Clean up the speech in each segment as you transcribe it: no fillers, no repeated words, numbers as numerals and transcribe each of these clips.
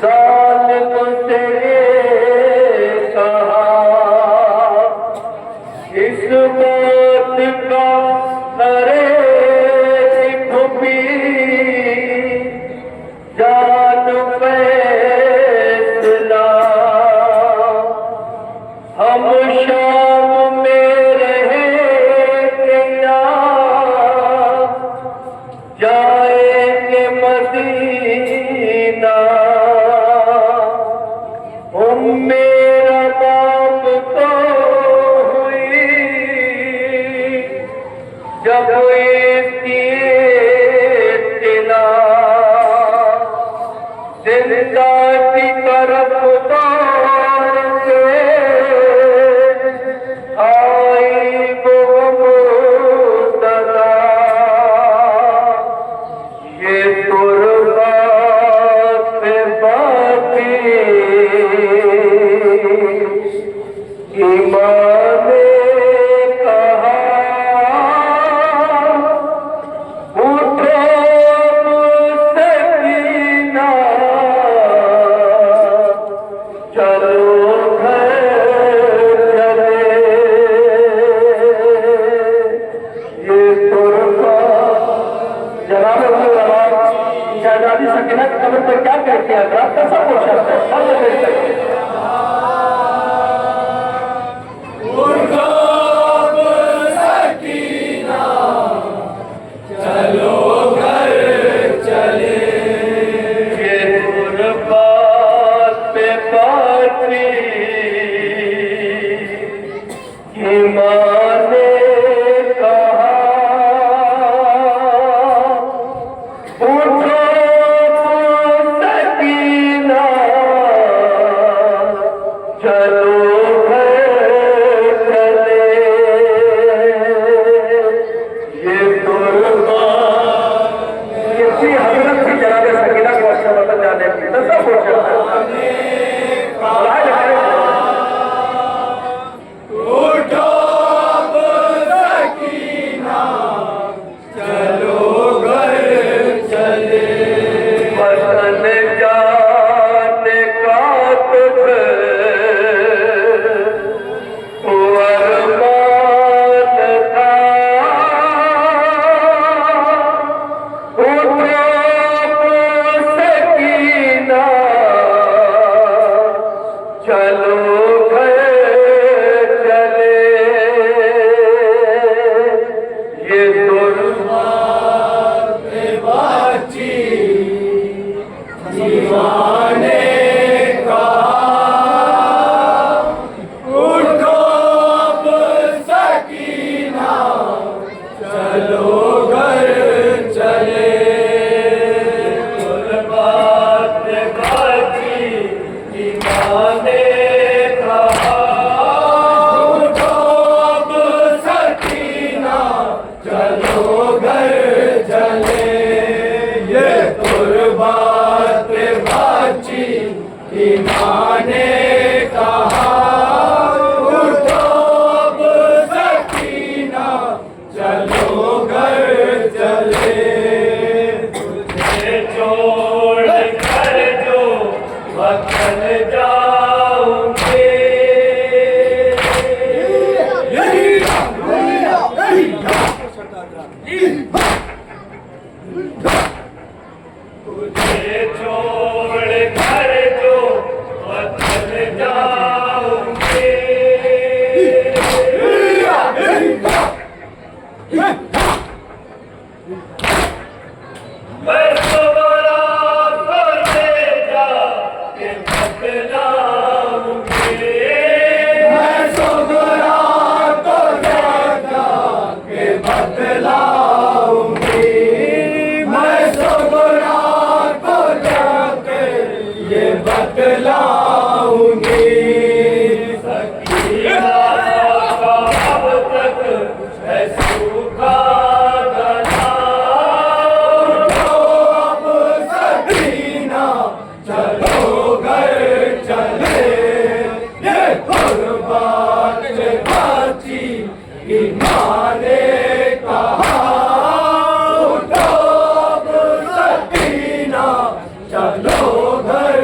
जालिम से कहा इस बात का करे भी जान फैसला हम शाम में रहेंगे या जाएंगे मदीना मेरा बाप तो हुई जब इसकी इत्तला जिंदा की तरफ दौड़ के आई वो मुर्तज़ा ये कुर्बान पे बाकी ईमान ने कहा उठो सकीना चलो घर चले ये कुर्बान जनाब शहजादी सकीना की कब्र पर क्या कहते हैं रास्ता सब कुछ है माने कहा उठो सकीना चलो घर चले ये कुर्बान किसी हजरत की जनाब सकीना को अच्छा वतन जाने की तो सब हो सकता है चलो घर चले ये दुर्बान पे बाची दीवाने कहा उठो सकीना चलो घर चले दुर्बान पे बाची दीवाने माने कहा उठो सकीना चलो घर चले तुझे छोड़ कर जो वतन जाऊंगे तुझे छोड़ कर जो वतन जाऊंगे मैं दोबारा ले जा के बतलाऊंगे मैं दोबारा ले जा के बतलाऊंगी मैं दोबारा ये बतलाऊंगी सकीना का अब तक है सूखा गला उठो सकीना चलो घर चले ये कुर्बान पे बाची ईमान ने कहा उठो सकीना चलो घर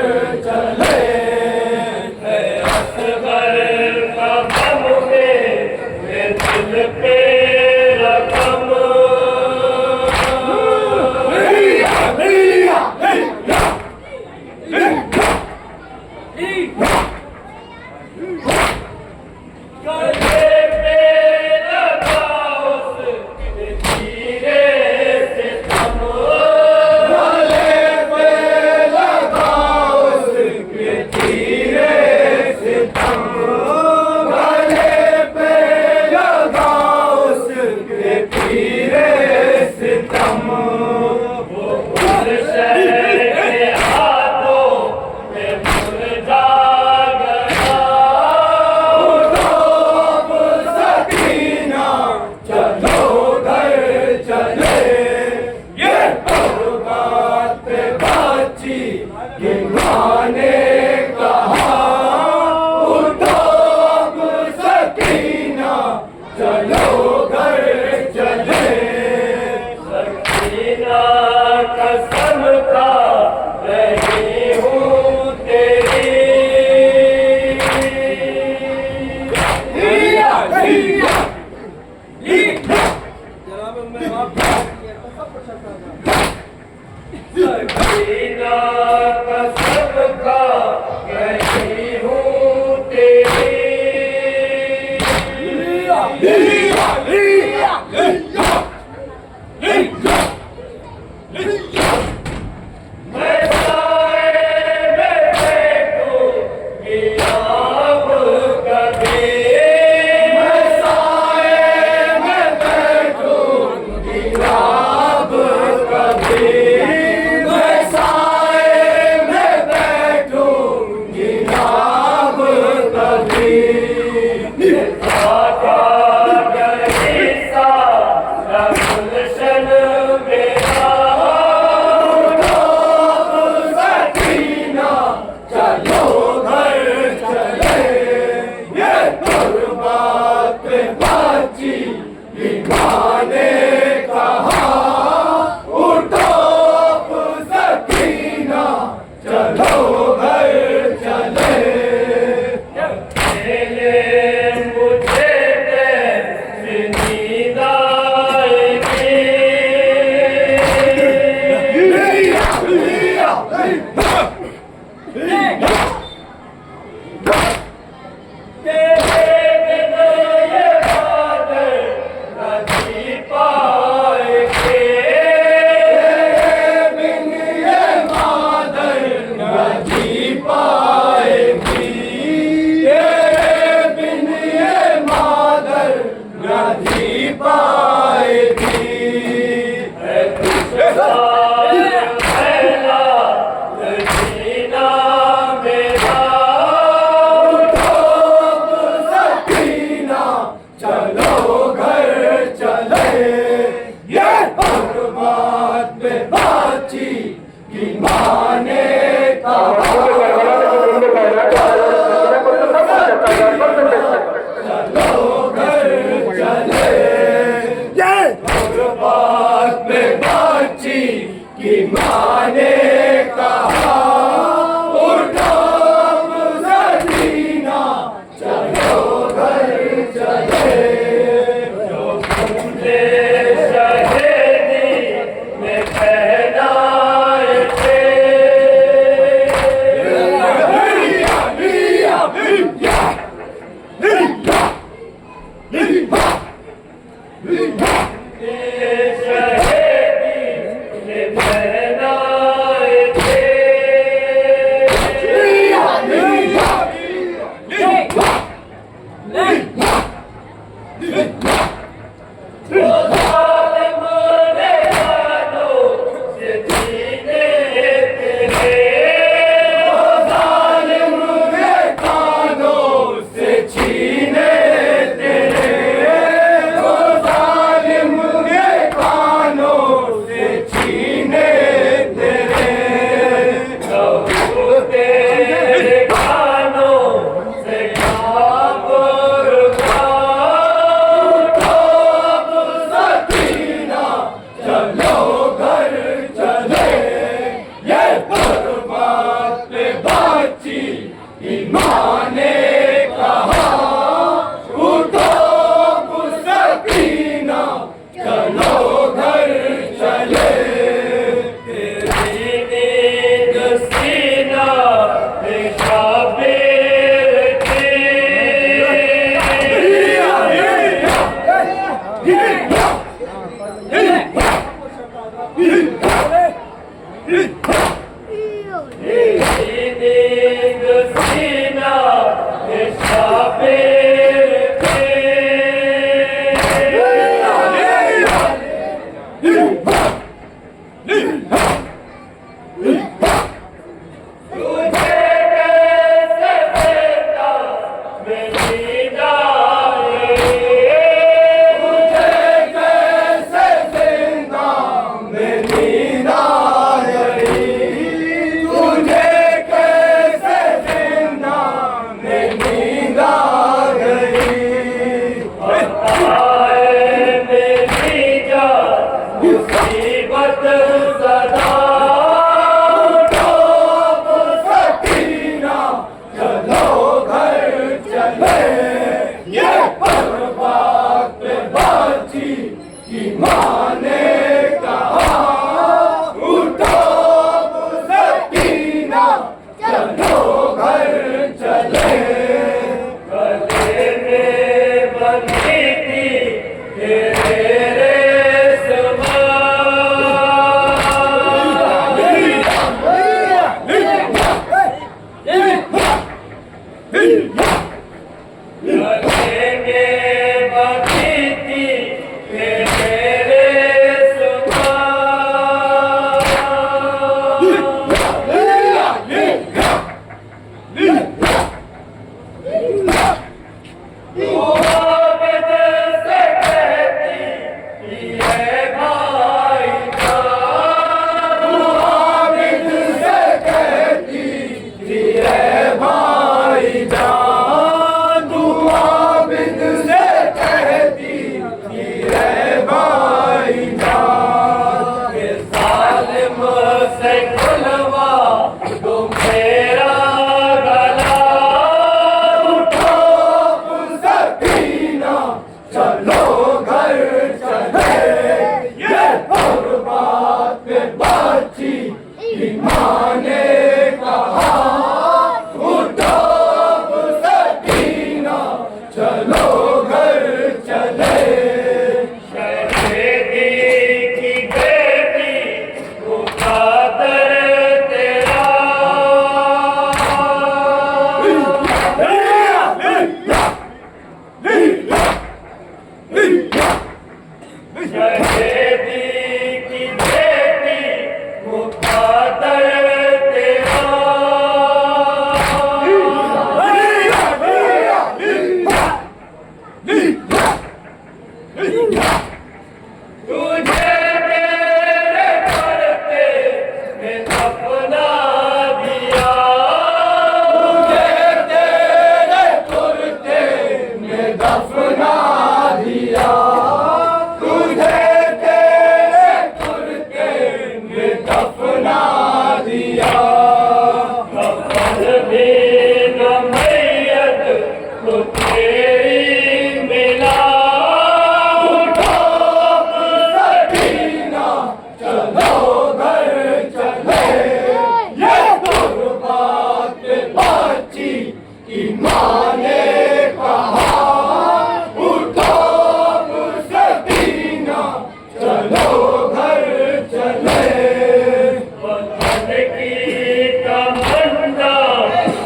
मेरा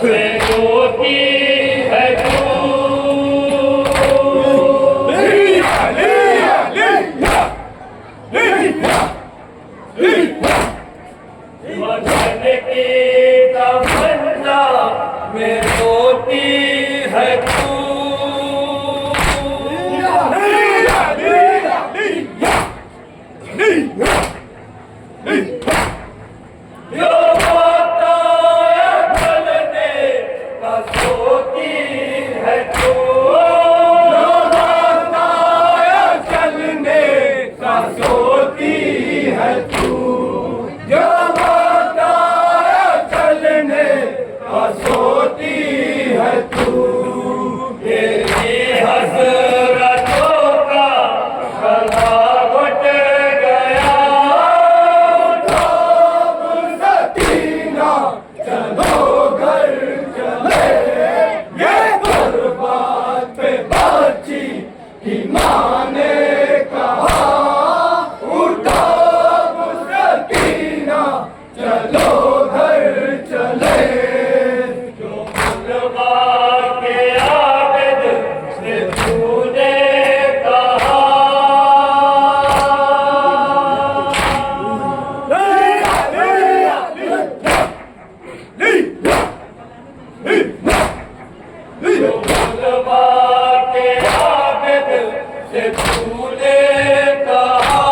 ज्योति है तू मगन की तमन्ना में रोती है तू जो माता चलने का सोती है तू जो माता चलने का सोती है तू जो माता चलने का सोती है तू तेरी हसरतों का गला घुट गया चलो घर चले ये बर्बाद पे बाची की माँ ने कहा उठो मुस्कीना चलो घर चले जो मुलवा के आबिद से तूने कहा मुलवा के आबिद से तूने कहा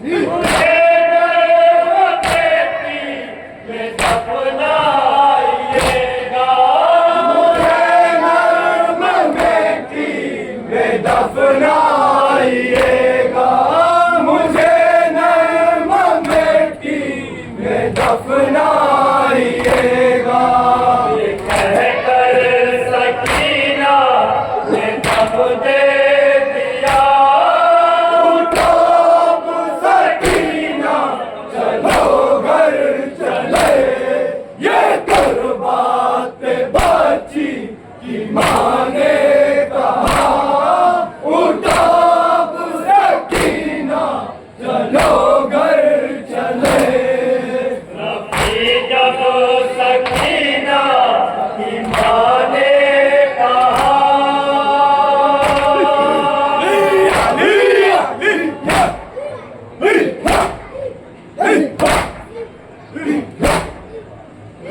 मुझे बेटी में दफनाइएगा मुझे नर्म बेटी में दफनाइएगा मुझे नर्म बेटी में दफनाइएगा ये कहकर सकीना ने दम दे दिया उठो सकीना चलो घर चले ये बर्बाद पे बाची की माँ ने कहा उठो सकीना चलो घर चले रफ़ी जब सकीना की माँ ने कहा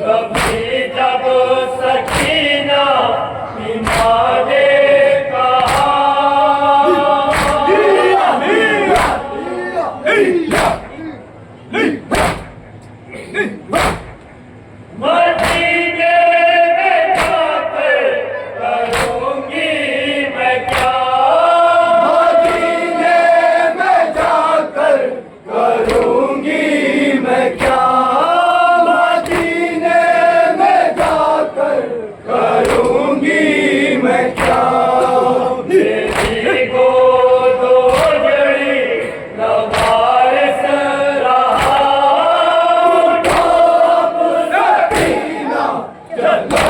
रफ़ी जब सकीना की माँ ने कहा मदीने में जाकर करूंगी मैं क्या मदीने में जाकर करूंगी मैं क्या मदीने में जाकर करूंगी मैं क्या तेरी गोद उजड़ी न वारिस रहा उठो सकीना चलो